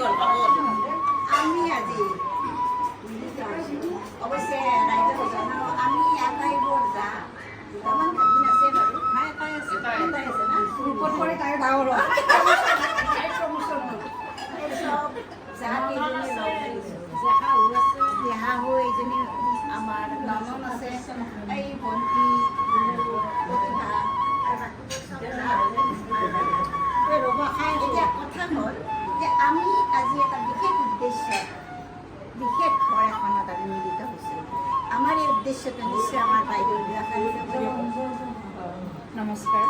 আমি আজি অৱশ্যে ৰাইজৰ জনাও আমি এটাই বৰ যা দুটামান ভাগিন আছে বাৰু এটাই আছে না ওপৰত পৰে তাই ডাঙৰ চব যা কেইজনী লগ ধৰিছোঁ দেহা হৈ এজনী আমাৰ ননন আছে এই ভণ্টি প্ৰতিভা এতিয়া কথা হ'ল যে আমি আজি এটা বিশেষ উদ্দেশ্য বিশেষ ঘৰ এখনত আমি মিলিত হৈছোঁ আমাৰ এই উদ্দেশ্যটো নিশ্চয় আমাৰ বাইদেউ নমস্কাৰ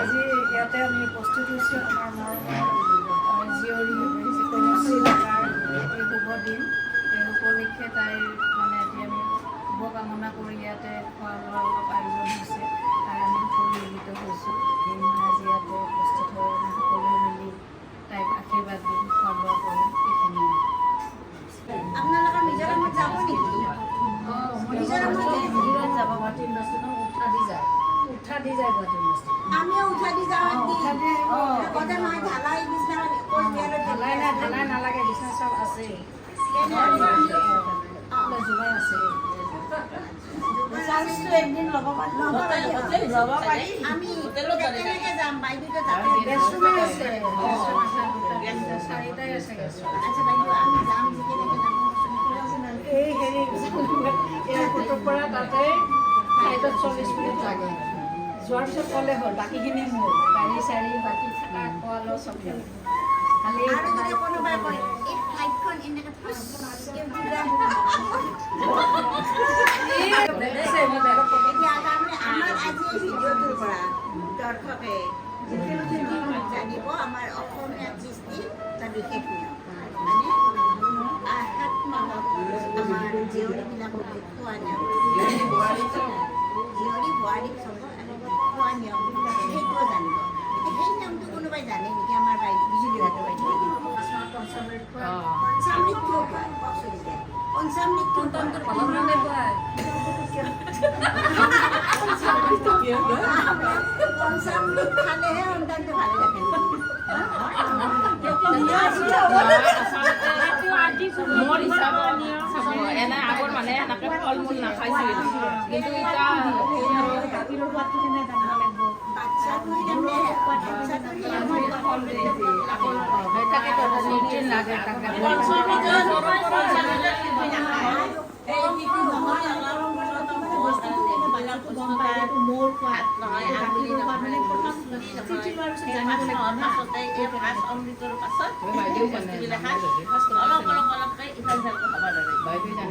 আজি ইয়াতে আমি উপস্থিত হৈছোঁ আমাৰ মৰমৰ জীয়ৰী কৰ্মশ্ৰী ডেকাৰ এই শুভ দিন এই উপলক্ষে তাইৰ মানে আজি আমি শুভকামনা কৰি ইয়াতে খোৱা লোৱাৰ অলপ আয়োজন হৈছে তাই আমি সকলোৱে মিলিত হৈছোঁ এই মানে আজি ইয়াতে উপস্থিত হৈ আমি সকলোৱে মিলি তাইক আশীৰ্বাদ দিম খোৱা লোৱা কৰিম এইখিনিয়ে আপোনালোকৰ মিজোৰামত যাব নেকি মিজোৰামত যাব গুৱাহাটী ইউনিভাৰ্চিটিত উঠা দি যায় গুৱাহাটী ইউনিভাৰ্চিটি আমিও উঠা দি যাওঁ আগতে নহয় ঢালাই বিছনা ঢালাই নালাগে বিছনা চব আছে যোগাৰ আছে একদিন ল'ব পাৰি আমি কেনেকৈ যাম বাইদেউতো যাতে গেছৰুমে আছে চাৰিটাই আছে আচ্ছা বাইদেউ আমি যাম কেনেকৈ যাম এই হেৰি এয়াৰপৰ্টৰ পৰা তাতে ফ্লাইটত 40 মিনিট লাগে যোৱাৰ পিছত ক'লে হ'ল বাকীখিনি মোৰ গাড়ী চাড়ী বাকী থকা খোৱা লোৱা চব খালি আৰু যদি কোনোবাই কয় এই ফ্লাইটখন এনেকৈ এতিয়া তাৰমানে আমাৰ আজি এই ভিডিঅ'টোৰ পৰা দৰ্শকে জানিব আমাৰ অসমীয়া কৃষ্টি এটা বিশেষ নিয়ম মানে আহাত মাহত আমাৰ জীয়ৰীবিলাকক খোৱা নিয়ম জীয়ৰী বোৱাৰীক চব খোৱা নিয়ম সেইটোও জানিব সেই নিয়মটো কোনোবাই জানে নেকি আমাৰ বাইদেউ বিজুলীঘাটৰ বাইদেউ পঞ্চামৃত কিয় খুৱায় কওকচোন এতিয়া পঞ্চামৃত পঞ্চামৃত খালেহে সন্তানটো ভালে থাকে মোৰ হিচাপত এনে আগৰ মানুহে এনেকৈ ফল মূল নাখাইছিল কিন্তু এতিয়া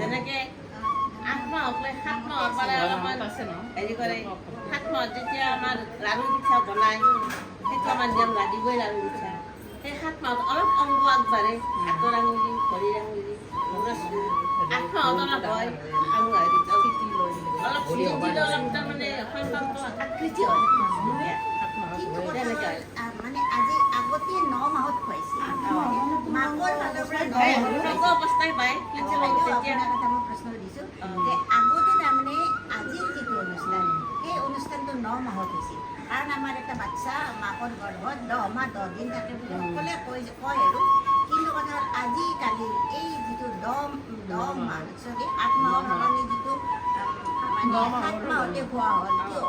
যেনেকে 8 মাহক লৈ 7 মাহৰ পৰা অলপমান হেৰি কৰে 7 মাহত যেতিয়া আমাৰ লাড়ু পিঠা বনায় সেইটো আমাৰ নিয়ম লাগিবই লাড়ু পিঠা সেই 7 মাহত অলপ অংগ আগবাঢ়ে হাতৰ আঙুলি ভৰিৰ আঙুলি 8 মাহত অলপ হয় অলপ অলপ তাৰমানে সন্তানটো আকৃতি হয় মানে আজি আগতে 9 মাহত খুৱাইছিল মাকৰ ফালৰ পৰা অৱস্থাই পায় আচ্ছা বাইদেউ আপোনাক এটা মই প্ৰশ্ন সুধিছোঁ যে আগতে তাৰমানে আজিৰ যিটো অনুষ্ঠান সেই অনুষ্ঠানটো 9 মাহত হৈছিল কাৰণ আমাৰ এটা বাচ্চা মাকৰ গৰ্ভত 10 মাহ 10 দিন থাকে বুলি সকলোৱে কয় আৰু কিন্তু কথা হ'ল আজিকালি এই যিটো 10 মাহ 8 মাহৰ সলনি যিটো মানে 7 মাহতে খোৱা হ'ল কিয়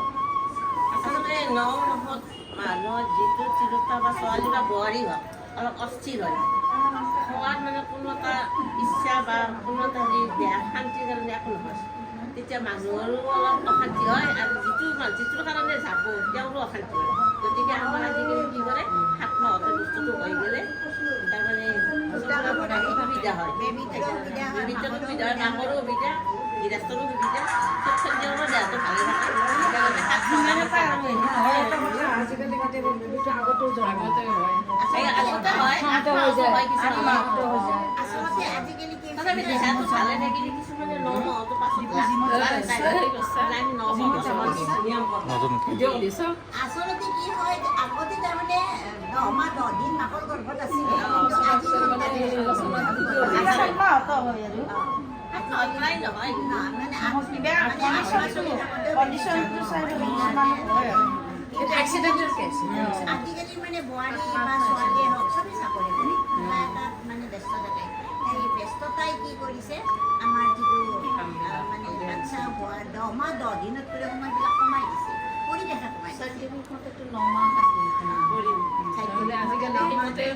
আচলতে 9 মাহত মানুহৰ যিটো তিৰোতা বা ছোৱালী বা বোৱাৰী হওক অলপ অস্থিৰ হয় খোৱাত মানে কোনো এটা ইচ্ছা বা কোনো এটা দেহা শান্তিৰ কাৰণে একো নহয় তেতিয়া মানুহৰো অলপ অশান্তি হয় আৰু যিটোৰ কাৰণে যাব তেওঁৰো অশান্তি হয় গতিকে আমাৰ আজিকালি কি কৰে 7 মাহতে বস্তুটো হৈ গ'লে তাৰমানে সুবিধা হয় বেবিটোৰো সুবিধা হয় মাকৰো সুবিধা গৃহস্থৰো সুবিধা চব চব্জিৰো দেহাটো ভালে থাকে আজিকালি আগতেও আগতে হয় আচলতে আজিকালি কি দেহাটো ভালে থাকিলে কিছুমানে 9 মাহতো পাছত আচলতে কি হয় আগতে তাৰমানে 9 মাহ 10 দিন মাকৰ গৰ্ভত আছিল আজিকালি মানে বোৱাৰী বা ছোৱালীয়ে হওক চবেই চাকৰি কৰে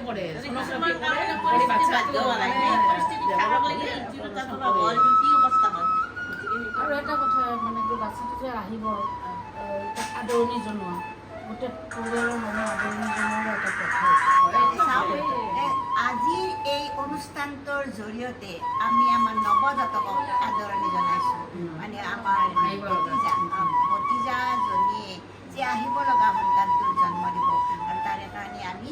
কৰে কিছুমান sonography কৰে, কাৰণে কৰি পৰিস্থিতি বাচ্ছাটো বাধ্য হোৱা নাই মানে সেই পৰিস্থিতি খাৰাপ লাগিলে তিৰোতা থকা বোৱাৰীটো কি অৱস্থা হয় গতিকে আৰু এটা কথা মানে কি বাচ্ছাটো যে আহিব আদৰণি জনোৱা গোটেই পৰিয়ালৰ মানুহ আদৰণি জনোৱাৰ এটা কথা চাওক, আজিৰ এই অনুষ্ঠানটোৰ জৰিয়তে আমি আমাৰ নৱজাতকক আদৰণি জনাইছোঁ। মানে আমাৰ ভতিজাজনীয়ে যে আহিব লগা সন্তানটোৰ জন্ম দিব আৰু তাৰে কাৰণে আমি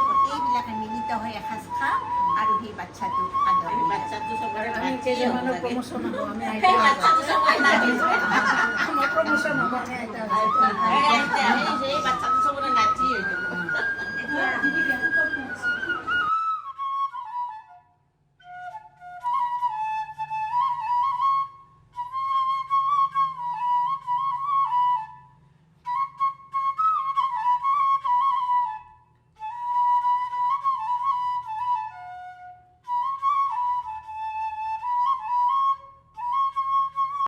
গোটেইবিলাকে মিলিত হৈ এসাঁজ খাওঁ আৰু সেই বাচ্ছাটোক আদৰণি জনাওঁ। বাচ্ছাটো চবৰে আমি কেইজনমানৰ প্ৰমোশ্যন হ'ব আমি সেই আইতা বাচ্ছাটো চবৰে লাগিছে আমাৰ প্ৰমোশ্যন হ'ব আমি আইতা সেই বাচ্ছাটো